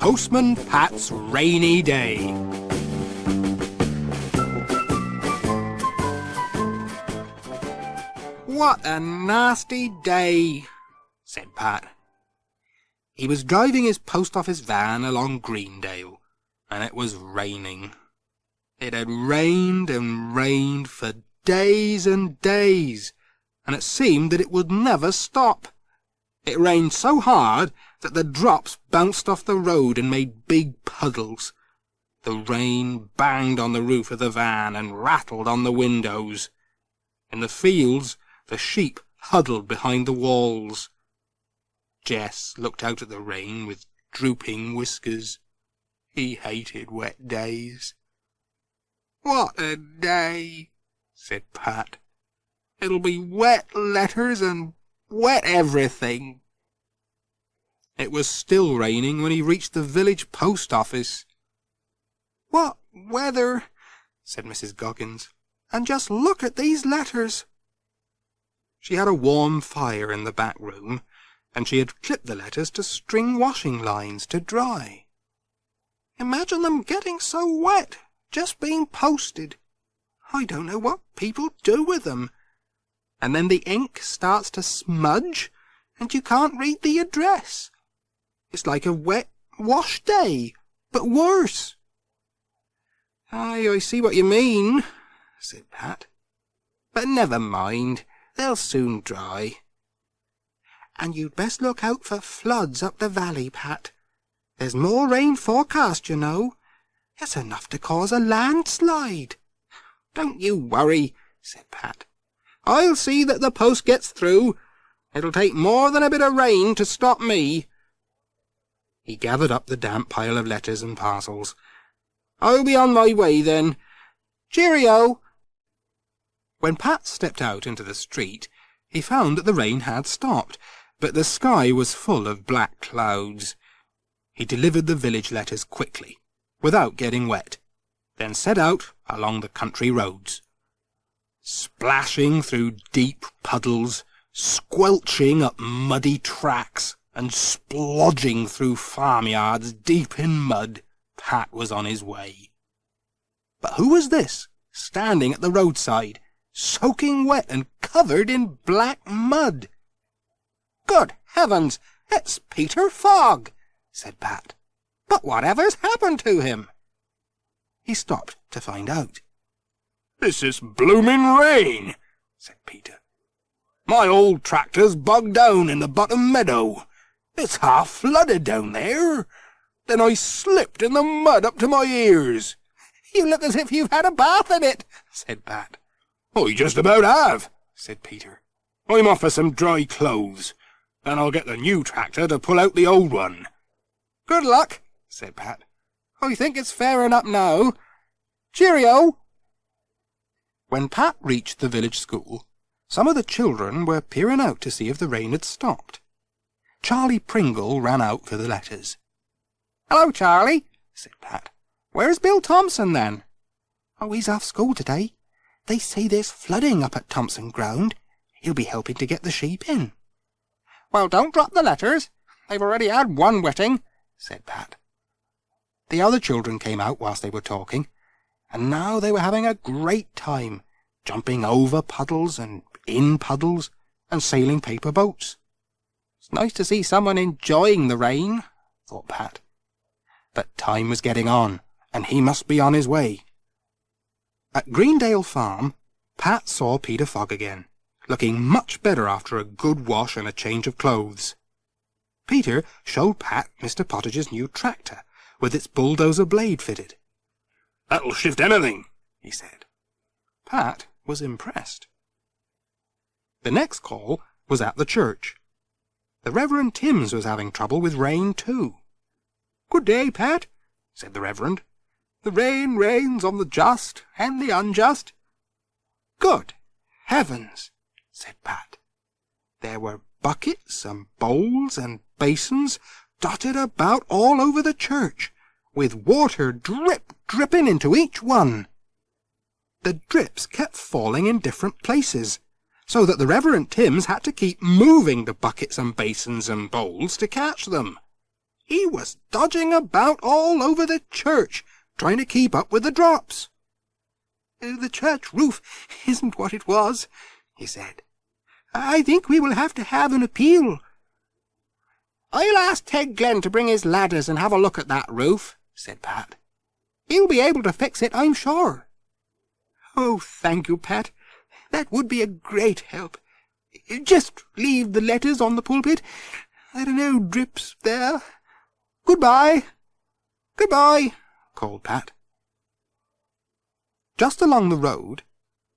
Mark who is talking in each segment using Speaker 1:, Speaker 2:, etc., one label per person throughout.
Speaker 1: Postman Pat's rainy day. What a nasty day, said Pat. He was driving his post office van along Greendale, and it was raining. It had rained and rained for days and days, and it seemed that it would never stop. It rained so hard that the drops bounced off the road and made big puddles. The rain banged on the roof of the van and rattled on the windows. In the fields, the sheep huddled behind the walls. Jess looked out at the rain with drooping whiskers. He hated wet days. "What a day," said Pat. "It'll be wet letters and wet everything." It was still raining when he reached the village post office. "What weather," said Mrs. Goggins, "and just look at these letters." She had a warm fire in the back room, and she had clipped the letters to string washing lines to dry. "Imagine them getting so wet, just being posted. I don't know what people do with them. And then the ink starts to smudge, and you can't read the address. It's like a wet wash day, but worse." "Aye, I see what you mean," said Pat. "But never mind, they'll soon dry." "And you'd best look out for floods up the valley, Pat. There's more rain forecast, you know. It's enough to cause a landslide." "Don't you worry," said Pat. "I'll see that the post gets through. It'll take more than a bit of rain to stop me." He gathered up the damp pile of letters and parcels. "I'll be on my way, then. Cheerio!" When Pat stepped out into the street, he found that the rain had stopped, but the sky was full of black clouds. He delivered the village letters quickly, without getting wet, then set out along the country roads. Splashing through deep puddles, squelching up muddy tracks, and splodging through farmyards deep in mud, Pat was on his way. But who was this, standing at the roadside, soaking wet and covered in black mud? "Good heavens, it's Peter Fogg," said Pat. "But whatever's happened to him?" He stopped to find out. "This is blooming rain," said Peter. "My old tractor's bogged down in the bottom meadow. It's half flooded down there. Then I slipped in the mud up to my ears." "You look as if you've had a bath in it," said Pat. "I just about have," said Peter. "I'm off for some dry clothes, and I'll get the new tractor to pull out the old one." "Good luck," said Pat. "I think it's fairing up now. Cheerio!" When Pat reached the village school, some of the children were peering out to see if the rain had stopped. Charlie Pringle ran out for the letters. "Hello, Charlie," said Pat. "Where's Bill Thompson, then?" "Oh, he's off school today. They say there's flooding up at Thompson Ground. He'll be helping to get the sheep in." "Well, don't drop the letters. They've already had one wetting," said Pat. The other children came out whilst they were talking, and now they were having a great time, jumping over puddles and in puddles, and sailing paper boats. "It's nice to see someone enjoying the rain," thought Pat. But time was getting on, and he must be on his way. At Greendale Farm, Pat saw Peter Fogg again, looking much better after a good wash and a change of clothes. Peter showed Pat Mr. Pottage's new tractor, with its bulldozer blade fitted. "That'll shift anything," he said. Pat was impressed. The next call was at the church. The Reverend Timms was having trouble with rain too. "Good day, Pat," said the Reverend. "The rain rains on the just and the unjust." "Good heavens," said Pat. There were buckets and bowls and basins dotted about all over the church, with water dripping into each one. The drips kept falling in different places, so that the Reverend Timms had to keep moving the buckets and basins and bowls to catch them. He was dodging about all over the church, trying to keep up with the drops. The church roof isn't what it was, he said. I think we will have to have an appeal. I'll ask Ted Glenn to bring his ladders and have a look at that roof, said Pat. He'll be able to fix it, I'm sure. Oh, thank you, Pat. That would be a great help. Just leave the letters on the pulpit. There are no drips there. Goodbye. Goodbye, called Pat. Just along the road,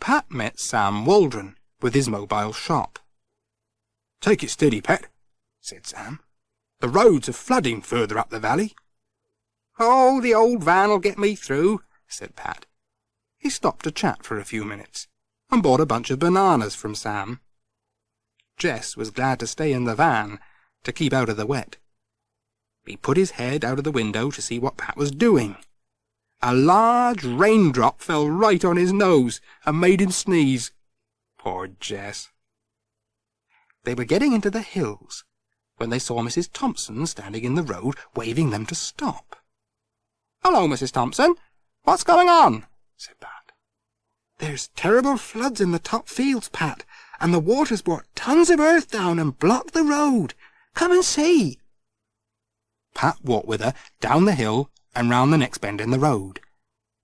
Speaker 1: Pat met Sam Waldron with his mobile shop. Take it steady, Pat, said Sam. The roads are flooding further up the valley. Oh, the old van'll get me through, said Pat. He stopped to chat for a few minutes and bought a bunch of bananas from Sam. Jess was glad to stay in the van to keep out of the wet. He put his head out of the window to see what Pat was doing. A large raindrop fell right on his nose and made him sneeze. Poor Jess. They were getting into the hills when they saw Mrs. Thompson standing in the road, waving them to stop. "Hello, Mrs. Thompson. What's going on?" said Pat. "There's terrible floods in the top fields, Pat, and the water's brought tons of earth down and blocked the road. Come and see." Pat walked with her down the hill and round the next bend in the road.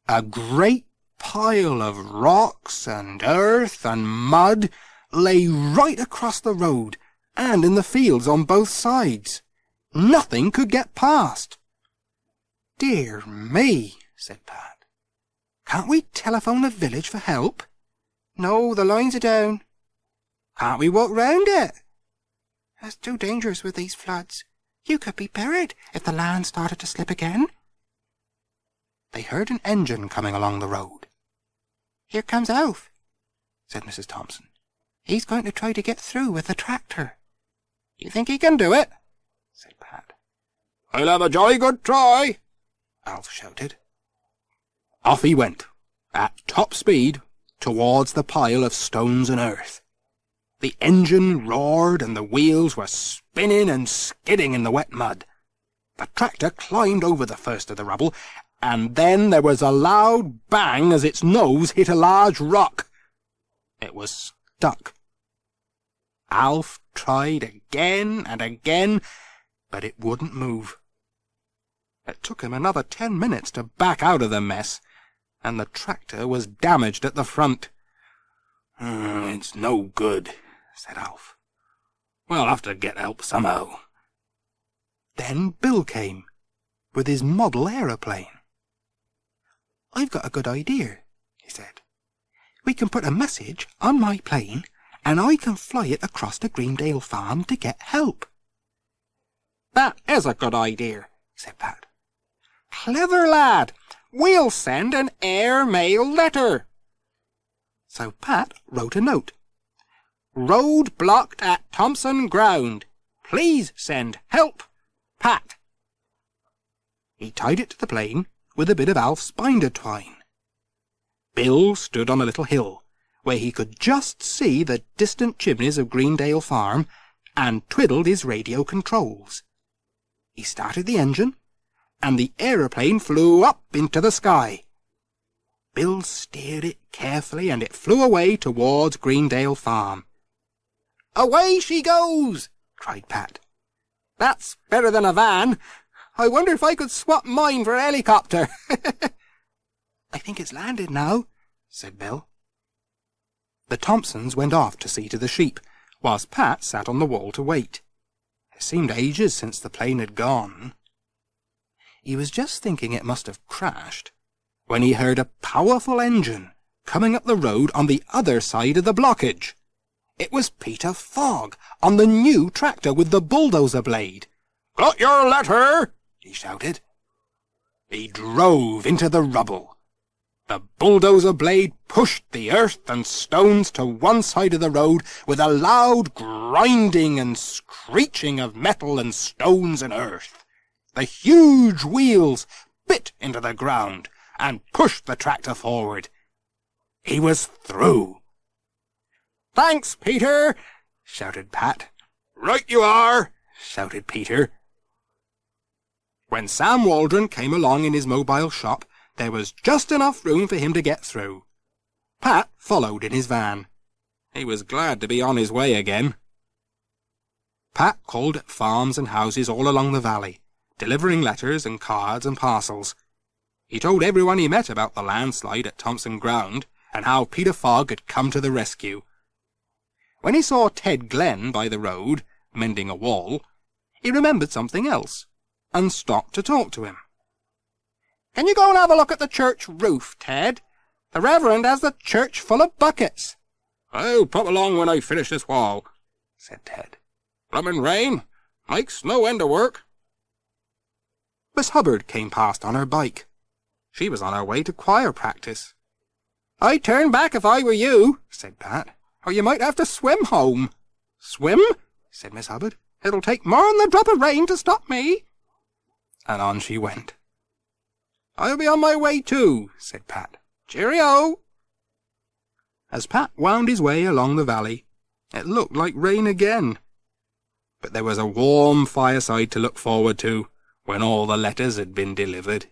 Speaker 1: A great pile of rocks and earth and mud lay right across the road and in the fields on both sides. Nothing could get past. "Dear me," said Pat. "Can't we telephone the village for help?" "No, the lines are down." "Can't we walk round it?" "That's too dangerous with these floods. You could be buried if the land started to slip again." They heard an engine coming along the road. "Here comes Alf," said Mrs. Thompson. "He's going to try to get through with the tractor." "You think he can do it?" said Pat. "I'll have a jolly good try," Alf shouted. Off he went, at top speed, towards the pile of stones and earth. The engine roared and the wheels were spinning and skidding in the wet mud. The tractor climbed over the first of the rubble, and then there was a loud bang as its nose hit a large rock. It was stuck. Alf tried again and again, but it wouldn't move. It took him another 10 minutes to back out of the mess, and the tractor was damaged at the front. "It's no good," said Alf. "We'll have to get help somehow." Then Bill came, with his model aeroplane. "I've got a good idea," he said. "We can put a message on my plane, and I can fly it across to Greendale Farm to get help." "That is a good idea," said Pat. "Clever lad! We'll send an air-mail letter." So Pat wrote a note. "Road blocked at Thompson Ground. Please send help. Pat." He tied it to the plane with a bit of Alf's binder twine. Bill stood on a little hill, where he could just see the distant chimneys of Greendale Farm, and twiddled his radio controls. He started the engine, and the aeroplane flew up into the sky. Bill steered it carefully, and it flew away towards Greendale Farm. "Away she goes!" cried Pat. "That's better than a van. I wonder if I could swap mine for a helicopter." "I think it's landed now," said Bill. The Thompsons went off to see to the sheep, whilst Pat sat on the wall to wait. It seemed ages since the plane had gone. He was just thinking it must have crashed, when he heard a powerful engine coming up the road on the other side of the blockage. It was Peter Fogg, on the new tractor with the bulldozer blade. "Got your letter?" he shouted. He drove into the rubble. The bulldozer blade pushed the earth and stones to one side of the road with a loud grinding and screeching of metal and stones and earth. The huge wheels bit into the ground and pushed the tractor forward. He was through. "Thanks, Peter!" shouted Pat. "Right you are!" shouted Peter. When Sam Waldron came along in his mobile shop, there was just enough room for him to get through. Pat followed in his van. He was glad to be on his way again. Pat called at farms and houses all along the valley, delivering letters and cards and parcels. He told everyone he met about the landslide at Thompson Ground and how Peter Fogg had come to the rescue. When he saw Ted Glenn by the road, mending a wall, he remembered something else, and stopped to talk to him. "Can you go and have a look at the church roof, Ted? The Reverend has the church full of buckets." "I'll pop along when I finish this wall," said Ted. "Bloomin' rain makes no end of work." Miss Hubbard came past on her bike. She was on her way to choir practice. "I'd turn back if I were you," said Pat, "or you might have to swim home." "Swim?" said Miss Hubbard. "It'll take more'n the drop of rain to stop me." And on she went. "I'll be on my way too," said Pat. "Cheerio!" As Pat wound his way along the valley, it looked like rain again. But there was a warm fireside to look forward to when all the letters had been delivered.